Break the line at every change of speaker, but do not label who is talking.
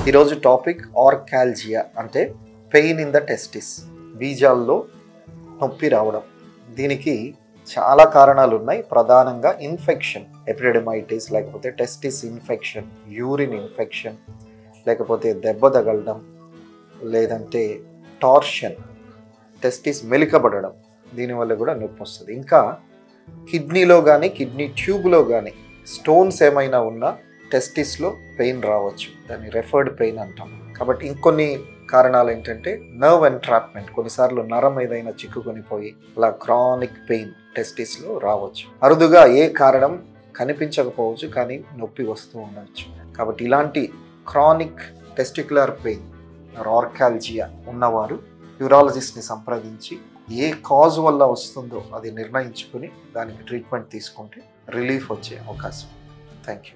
ఈరోజు టాపిక్ ఆర్కాల్జియా అంటే pain in the testis, బీజాల్లో నొప్పి రావడం. దీనికి చాలా కారణాలు ఉన్నాయి. ప్రధానంగా ఇన్ఫెక్షన్, ఎపిడెమైటిస్, లేకపోతే టెస్టిస్ ఇన్ఫెక్షన్, యూరిన్ ఇన్ఫెక్షన్, లేకపోతే దెబ్బ తగలడం, లేదంటే టార్షన్, టెస్టిస్ మెలికబడడం, దీనివల్ల కూడా నొప్పి వస్తుంది. ఇంకా కిడ్నీలో కానీ కిడ్నీ ట్యూబ్లో కానీ స్టోన్స్ ఏమైనా ఉన్నా టెస్టిస్లో పెయిన్ రావచ్చు. దాన్ని రెఫర్డ్ పెయిన్ అంటాం. కాబట్టి ఇంకొన్ని కారణాలు ఏంటంటే నర్వ్ ఎంట్రాప్మెంట్, కొన్నిసార్లు నరం ఏదైనా చిక్కుకొని పోయి అలా క్రానిక్ పెయిన్ టెస్టిస్లో రావచ్చు. అరుదుగా ఏ కారణం కనిపించకపోవచ్చు, కానీ నొప్పి వస్తూ ఉండవచ్చు. కాబట్టి ఇలాంటి క్రానిక్ టెస్టిక్యులర్ పెయిన్ ఆర్కాల్జియా ఉన్నవారు యూరాలజిస్ట్ని సంప్రదించి ఏ కాజ్ వల్ల వస్తుందో అది నిర్ణయించుకుని దానికి ట్రీట్మెంట్ తీసుకుంటే రిలీఫ్ వచ్చే అవకాశం. Thank you.